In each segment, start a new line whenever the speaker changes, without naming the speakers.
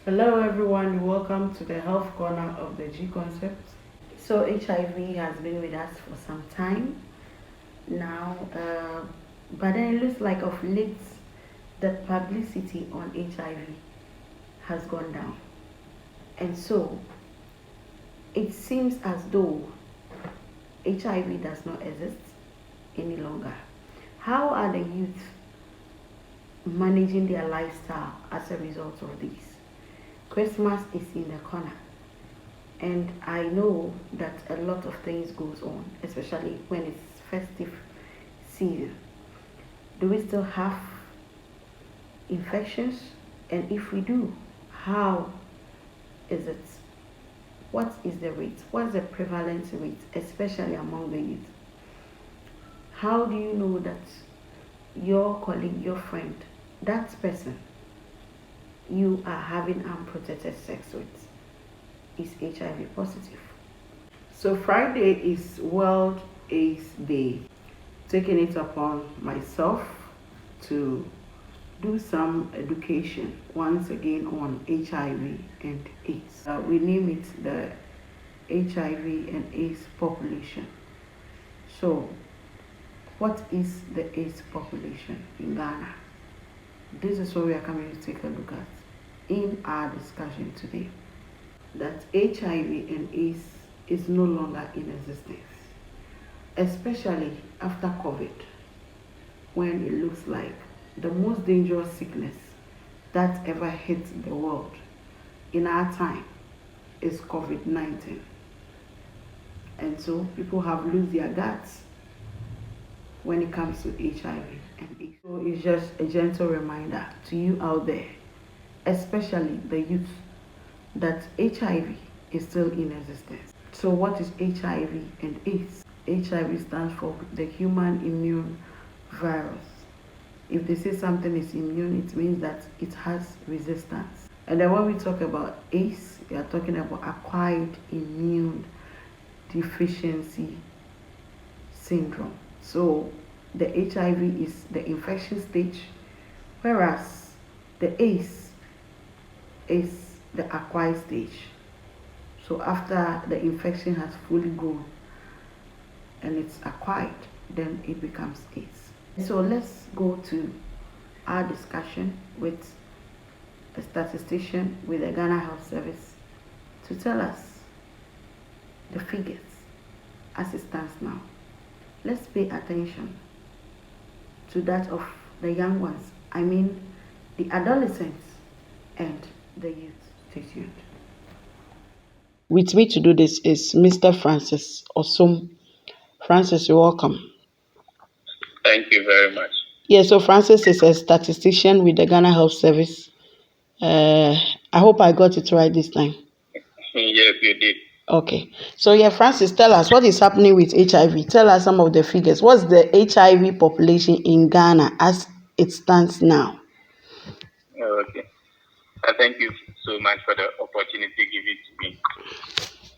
Hello everyone, welcome to the health corner of the G concept. So HIV has been with us for some time now, but then it looks like of late the publicity on HIV has gone down, and so it seems as though HIV does not exist any longer. How are the youth managing their lifestyle as a result of this? Christmas is in the corner, and I know that a lot of things goes on, especially when it's festive season. Do we still have infections? And if we do, how is it? What is the rate? What's the prevalence rate, especially among the youth? How do you know that your colleague, your friend, that person you are having unprotected sex with is HIV positive? So Friday is World AIDS Day. Taking it upon myself to do some education once again on HIV and AIDS. We name it the HIV and AIDS population. So, what is the AIDS population in Ghana? This is what we are coming to take a look at in our discussion today. That HIV and AIDS is no longer in existence, especially after COVID, when it looks like the most dangerous sickness that ever hit the world in our time is COVID-19. And so people have lost their guts when it comes to HIV and AIDS. So it's just a gentle reminder to you out there, especially the youth, that HIV is still in existence. So what is HIV and AIDS? HIV stands for the human immune virus. If they say something is immune, it means that it has resistance. And then when we talk about AIDS, we are talking about acquired immune deficiency syndrome. So the HIV is the infection stage, whereas the AIDS is the acquired stage. So after the infection has fully grown and it's acquired, then it becomes AIDS. So let's go to our discussion with a statistician with the Ghana Health Service to tell us the figures as it stands now. Let's pay attention to that of the young ones, I mean the adolescents and the youth. Stay tuned. With me to do this is Mr. Francis Osum. Francis, you're welcome.
Thank you very much.
Yeah, so Francis is a statistician with the Ghana Health Service. I hope I got it right this time.
Yes, you did.
Okay. So yeah, Francis, tell us what is happening with HIV. Tell us some of the figures. What's the HIV population in Ghana as it stands now?
Okay. Thank you so much for the opportunity given to me.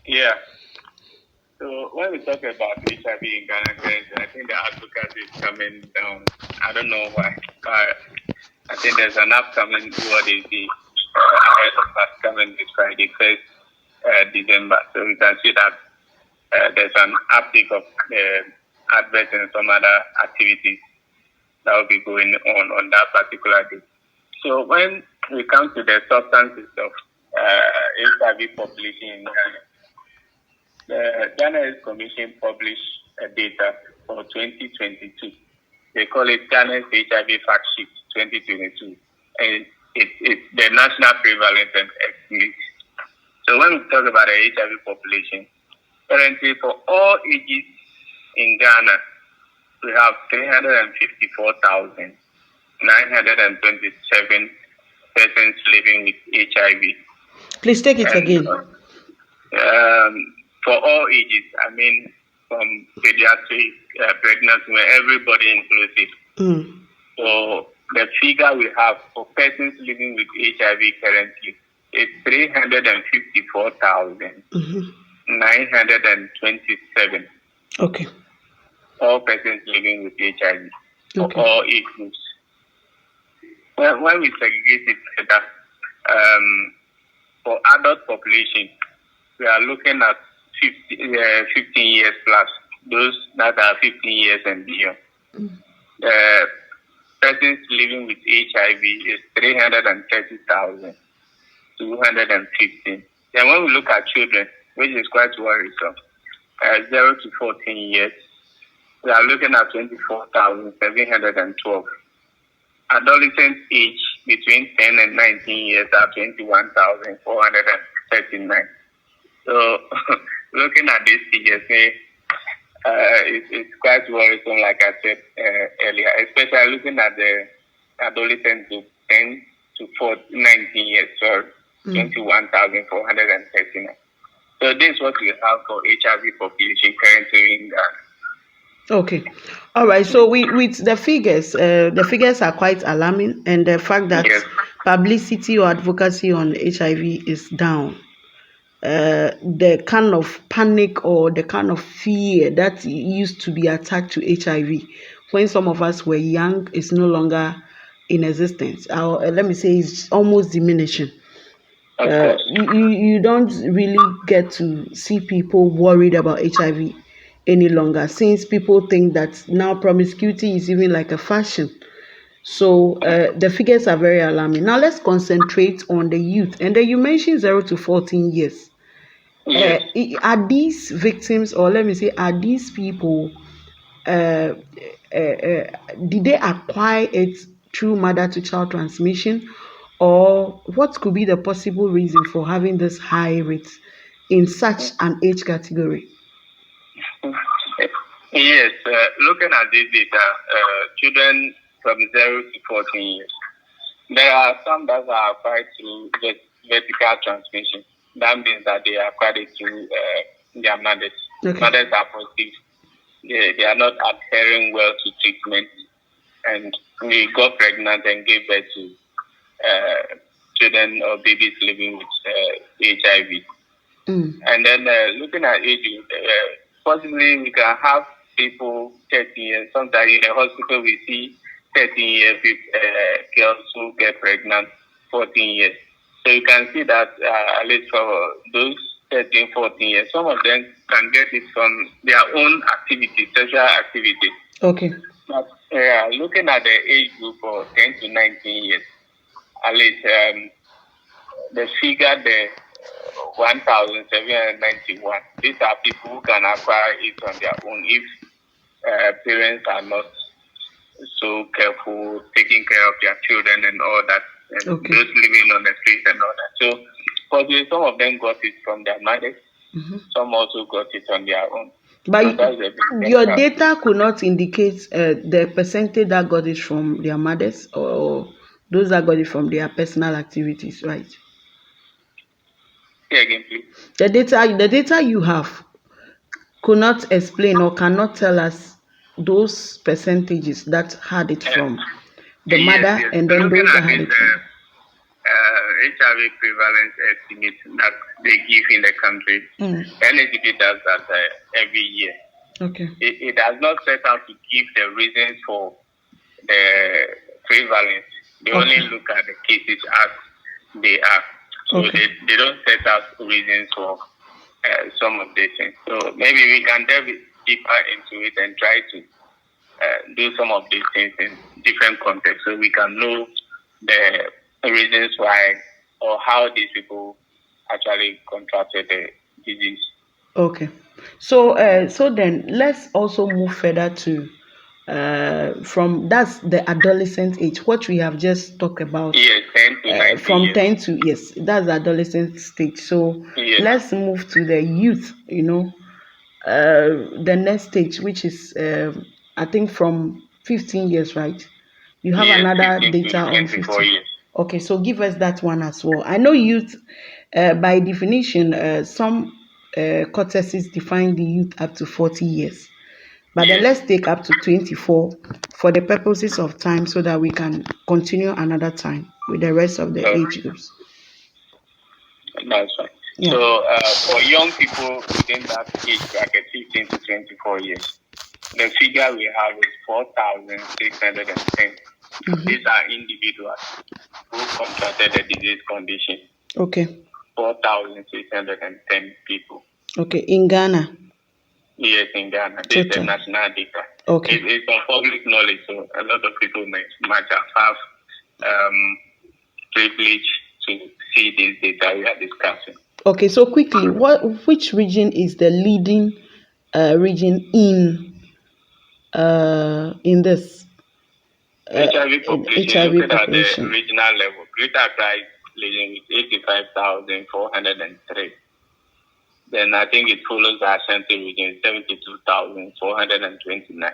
Yeah. So when we talk about HIV in Ghana currently, I think the advocacy is coming down. I don't know why, but I think there's an upcoming what is the ahead of us coming this Friday, 1st December. So we can see that there's an uptick of adverts and some other activities that will be going on that particular day. So when we come to the substances of HIV population in Ghana, the Ghana Health Commission published data for 2022. They call it Ghana's HIV Fact Sheet 2022, and it's the national prevalence and estimate. So when we talk about the HIV population, currently for all ages in Ghana, we have 354,927 persons living with HIV.
Please take it again.
For all ages, I mean from pediatric, pregnancy, everybody inclusive. So the figure we have for persons living with HIV currently is 354,927.
Okay.
All persons living with HIV, for all age groups. When we segregate it further, for adult population, we are looking at 15 years plus, those that are 15 years and beyond. The persons living with HIV is 330,215. Then when we look at children, which is quite worrisome, 0 to 14 years, we are looking at 24,712. Adolescent age between 10 and 19 years are 21,439. So looking at these figures, it's quite worrisome, like I said earlier, especially looking at the adolescents to 10 to 19 years, so 21,439. So this is what we have for HIV population currently in Ghana.
Okay. All right. So with the figures are quite alarming, and the fact that
Yes.
publicity or advocacy on HIV is down. The kind of panic or the kind of fear that used to be attached to HIV when some of us were young is no longer in existence. Or let me say, it's almost diminishing. You don't really get to see people worried about HIV any longer, since people think that now promiscuity is even like a fashion. So the figures are very alarming. Now let's concentrate on the youth. And then you mentioned 0 to 14 years.
Yes.
Are these victims, or let me say, are these people, did they acquire it through mother to child transmission, or what could be the possible reason for having this high rate in such an age category?
Yes, looking at this data, children from 0 to 14 years, there are some that are acquired through vertical transmission. That means that they are acquired it through their mothers.
Okay.
Mothers are positive. They are not adhering well to treatment, and we got pregnant and gave birth to children or babies living with HIV. And then looking at age, possibly we can have people 13 years. Sometimes in the hospital we see 13-year girls who get pregnant 14 years. So you can see that at least for those 13, 14 years, some of them can get it from their own activities, sexual activities.
Okay.
But looking at the age group of 10 to 19 years, at least the figure there, 1,791. These are people who can acquire it on their own if parents are not so careful, taking care of their children and all that, and those living on the streets and all that. So, possibly some of them got it from their mothers, some also got it on their own.
But so your data could not indicate the percentage that got it from their mothers or those that got it from their personal activities, right?
Say again, please.
The data you have could not explain or cannot tell us those percentages that had it from the mother and then those that had it from.
HIV prevalence estimate that they give in the country. NSDP does that every year.
Okay.
It does not set out to give the reasons for the prevalence. They only look at the cases as they are. So they don't set out reasons for some of these things. So maybe we can delve deeper into it and try to do some of these things in different contexts so we can know the reasons why or how these people actually contracted the disease.
Okay. So then let's also move further to from that's the adolescent age, what we have just talked about.
Yes, 10 to 19
from
years.
10 to, yes, that's the adolescent stage. So let's move to the youth, the next stage, which is I think from 15 years, right? You have another data on 15
years.
Okay, so give us that one as well. I know youth, by definition, some courtesies define the youth up to 40 years. But then let's take up to 24 for the purposes of time so that we can continue another time with the rest of the age groups.
That's right. Yeah. So for young people within that age bracket, 15 to 24 years, the figure we have is 4,610. These are individuals who contracted the disease condition.
Okay.
4,610 people.
Okay, in Ghana.
Yes, in Ghana. This is the
Total.
national data.
Okay.
It's on public knowledge, so a lot of people might have privilege to see this data we are discussing.
Okay, so quickly, which region is the leading region in this
HIV population,
HIV
looking at the
population?
regional level, Greater Accra is leading with 85,403. Then I think it follows the Ashanti region, 72,429.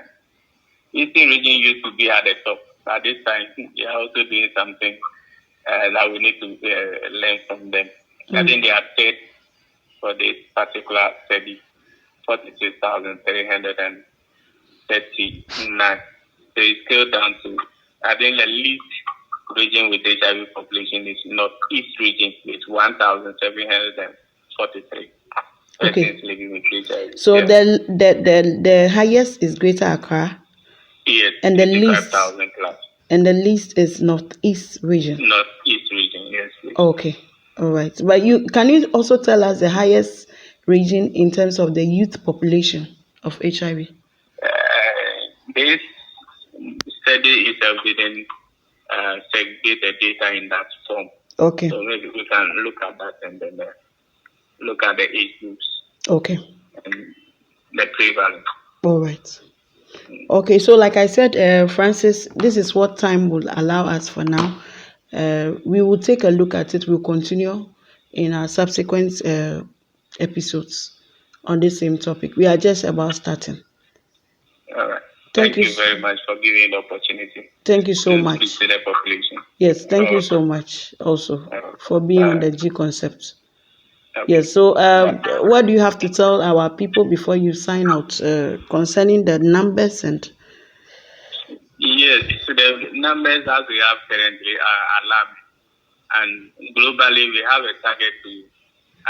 Eastern region used to be at the top. At this time, they are also doing something that we need to learn from them. I think they are third for this particular study, 46,339. So it's still down to, I think the least region with HIV population is Northeast region with 1,743 persons living with HIV.
So the highest is Greater Accra.
Yes,
and the least
5,000 plus.
And the least is Northeast region.
Northeast region, yes, please.
Okay, all right. But can you also tell us the highest region in terms of the youth population of HIV?
This study itself didn't segregate the data in that form.
Okay.
So maybe we can look at that and then look at the age groups.
Okay.
And the prevalence.
All right. Okay, so like I said, Francis, this is what time will allow us for now. We will take a look at it. We'll continue in our subsequent episodes on the same topic. We are just about starting.
All right. Thank you very much for giving the opportunity.
Thank you so much.
To the population.
Yes, thank you so much also for being on the G Concept. Okay. Yes, so what do you have to tell our people before you sign out concerning the numbers and?
Yes, so the numbers that we have currently are alarming. And globally, we have a target to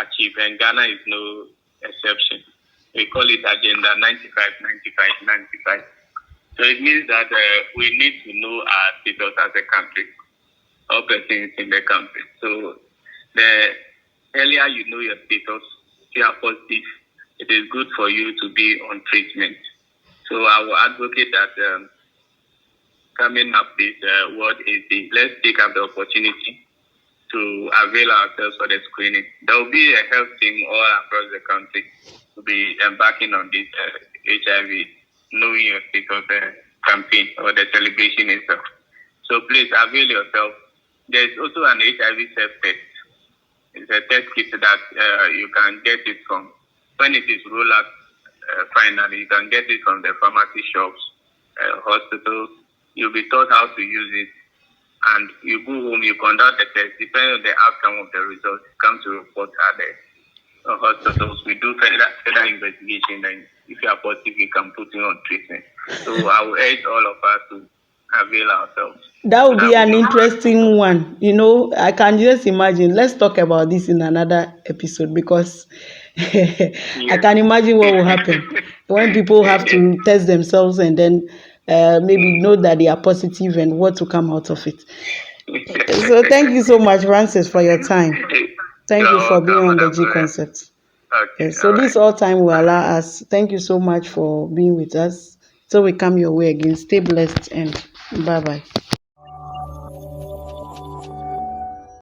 achieve, and Ghana is no exception. We call it Agenda 95, 95, 95. So it means that we need to know our status as a country, all persons in the country. So the earlier you know your status, if you are positive, it is good for you to be on treatment. So I will advocate that coming up this World AIDS Day, let's take up the opportunity to avail ourselves for the screening. There will be a health team all across the country to be embarking on this HIV knowing your status campaign or the celebration itself. So please avail yourself. There's also an HIV self-test. It's a test kit that you can get it from. When it is rolled out finally, you can get it from the pharmacy shops, hospitals. You'll be taught how to use it. And you go home, you conduct the test. Depending on the outcome of the results, you come to report at the hospitals. We do further investigation, and if you are positive, we can put you on treatment. So I will urge all of us to avail ourselves.
That would be an interesting one. You know, I can just imagine. Let's talk about this in another episode because I can imagine what will happen when people have to test themselves and then maybe know that they are positive and what to come out of it. So thank you so much, Francis, for your time. Thank you for being on the G Concept. Okay, so this all time will allow us. Thank you so much for being with us. So we come your way again. Stay blessed and bye-bye.